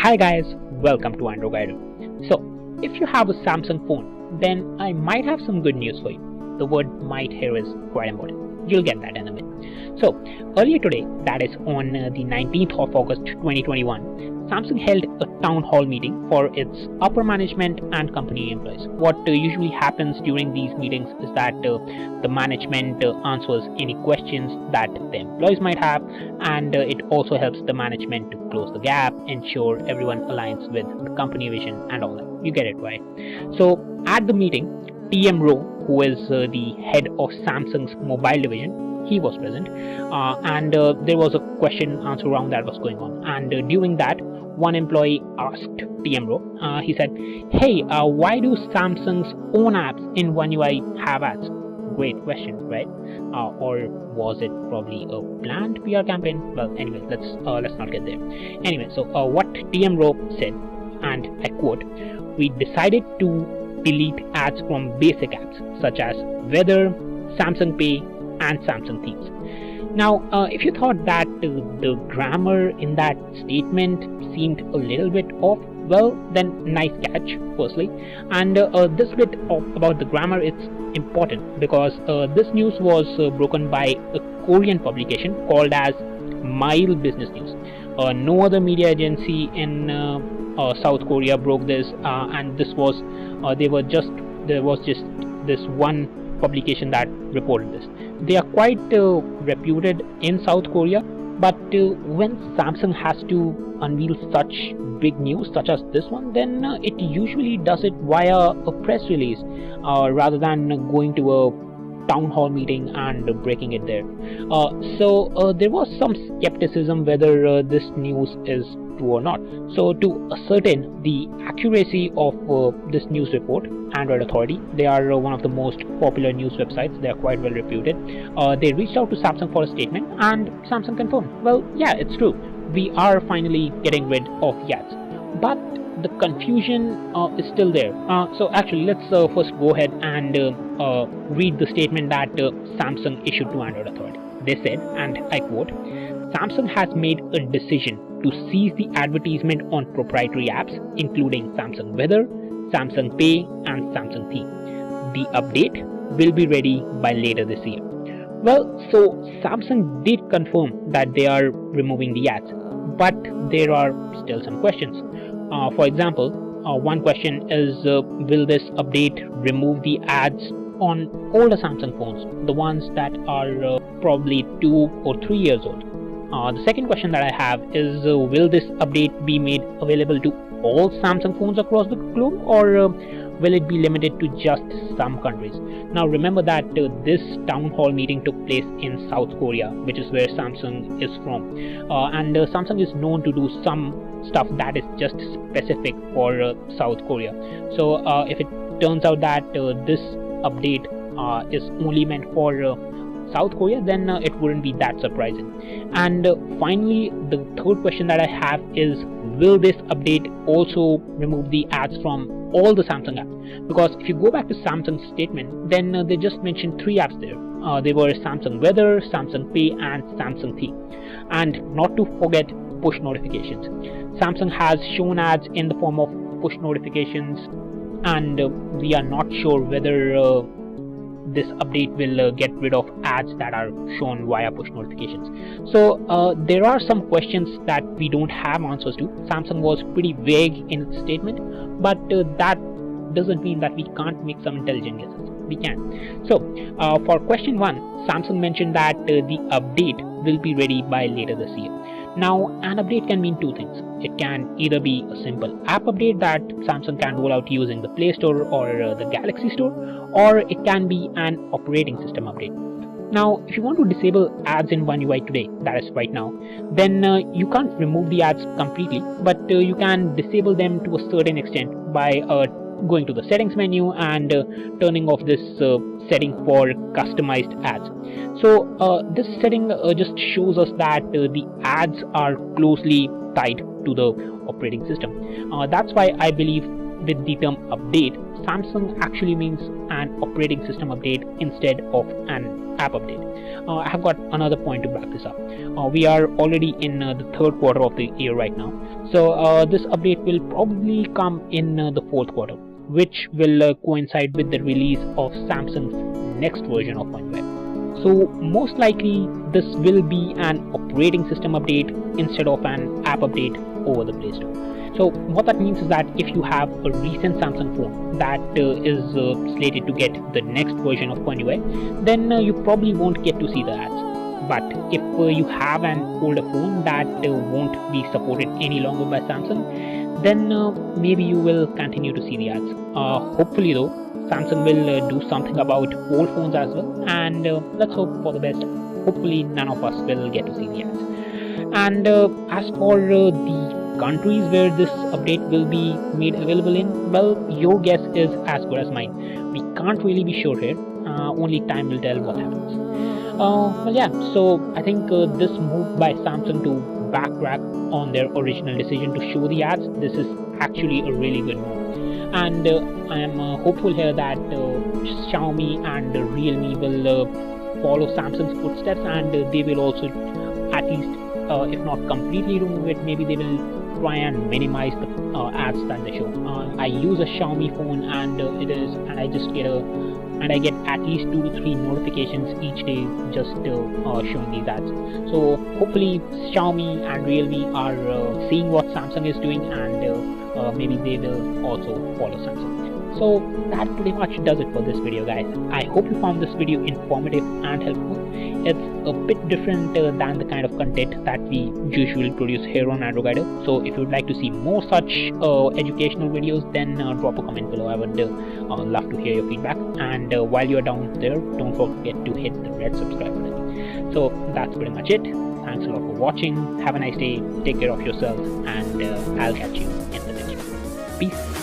Hi guys, welcome to Android. So, if you have a Samsung phone, then I might have some good news for you. The word might here is quite important. You'll get that in a minute. So, earlier today, that is on the 19th of August 2021, Samsung held a town hall meeting for its upper management and company employees. What usually happens during these meetings is that the management answers any questions that the employees might have, and it also helps the management to close the gap, ensure everyone aligns with the company vision and all that. You get it, right? So at the meeting, TM Rowe, who is the head of Samsung's mobile division, he was present, and there was a question answer round that was going on, and during that, one employee asked TM Rowe, he said, "Hey, why do Samsung's own apps in OneUI have ads?" Great question, right? Or was it probably a planned PR campaign? Well, anyway, let's not get there. Anyway, so what TM Rowe said, and I quote, "We decided to delete ads from basic apps such as Weather, Samsung Pay, and Samsung Themes." Now, if you thought that the grammar in that statement seemed a little bit off, well, then nice catch, firstly. And this bit about the grammar, it's important because this news was broken by a Korean publication called as Mile Business News. No other media agency in South Korea broke this, and this was there was just this one publication that reported this. They are quite reputed in South Korea, but when Samsung has to unveil such big news such as this one, then it usually does it via a press release rather than going to a town hall meeting and breaking it there. So there was some skepticism whether this news is true or not. So to ascertain the accuracy of this news report, Android Authority, they are one of the most popular news websites. They are quite well reputed. They reached out to Samsung for a statement, and Samsung confirmed, well, yeah, it's true. We are finally getting rid of the ads. But the confusion is still there. So actually, let's first go ahead and read the statement that Samsung issued to Android Authority. They said, and I quote, "Samsung has made a decision to cease the advertisement on proprietary apps, including Samsung Weather, Samsung Pay, and Samsung Theme. The update will be ready by later this year." Well, so Samsung did confirm that they are removing the ads, but there are still some questions. For example, one question is, will this update remove the ads on older Samsung phones, the ones that are probably 2 or 3 years old? The second question that I have is, will this update be made available to all Samsung phones across the globe, or will it be limited to just some countries? Now remember that this town hall meeting took place in South Korea, which is where Samsung is from, and Samsung is known to do some stuff that is just specific for South Korea. So if it turns out that this update is only meant for South Korea, then it wouldn't be that surprising. And finally, the third question that I have is, will this update also remove the ads from all the Samsung apps? Because if you go back to Samsung's statement, then they just mentioned 3 apps there. They were Samsung Weather, Samsung Pay, and Samsung Theme. And not to forget push notifications. Samsung has shown ads in the form of push notifications, and we are not sure whether this update will get rid of ads that are shown via push notifications. So there are some questions that we don't have answers to. Samsung was pretty vague in its statement, but that doesn't mean that we can't make some intelligent guesses. We can. So for question 1, Samsung mentioned that the update will be ready by later this year. Now, an update can mean 2 things. It can either be a simple app update that Samsung can roll out using the Play Store or the Galaxy Store, or it can be an operating system update. Now, if you want to disable ads in OneUI today, that is right now, then you can't remove the ads completely, but you can disable them to a certain extent by going to the settings menu and turning off this setting for customized ads. So this setting just shows us that the ads are closely tied to the operating system. That's why I believe with the term update, Samsung actually means an operating system update instead of an app update. I have got another point to back this up. We are already in the third quarter of the year right now, so this update will probably come in the fourth quarter, which will coincide with the release of Samsung's next version of OneUI. So most likely this will be an operating system update instead of an app update over the Play Store. So what that means is that if you have a recent Samsung phone that is slated to get the next version of OneUI, then you probably won't get to see the ads. But if you have an older phone that won't be supported any longer by Samsung, then maybe you will continue to see the ads. Hopefully though, Samsung will do something about old phones as well, and let's hope for the best. Hopefully none of us will get to see the ads. And as for the countries where this update will be made available in, well, your guess is as good as mine. We can't really be sure here. Only time will tell what happens. Well, yeah, so I think this move by Samsung to backtrack on their original decision to show the ads, this is actually a really good move. And I am hopeful here that Xiaomi and Realme will follow Samsung's footsteps, and they will also at least, if not completely remove it, maybe they will try and minimize the ads that they show. I use a Xiaomi phone, and I get at least 2 to 3 notifications each day just showing these ads. So hopefully Xiaomi and Realme are seeing what Samsung is doing, and maybe they will also follow Samsung. So that pretty much does it for this video, guys. I hope you found this video informative and helpful. It's a bit different than the kind of content that we usually produce here on Android Guider. So if you'd like to see more such educational videos, then drop a comment below. I would love to hear your feedback. And while you're down there, don't forget to hit the red subscribe button. So that's pretty much it. Thanks a lot for watching. Have a nice day. Take care of yourselves, and I'll catch you in the next one. Peace.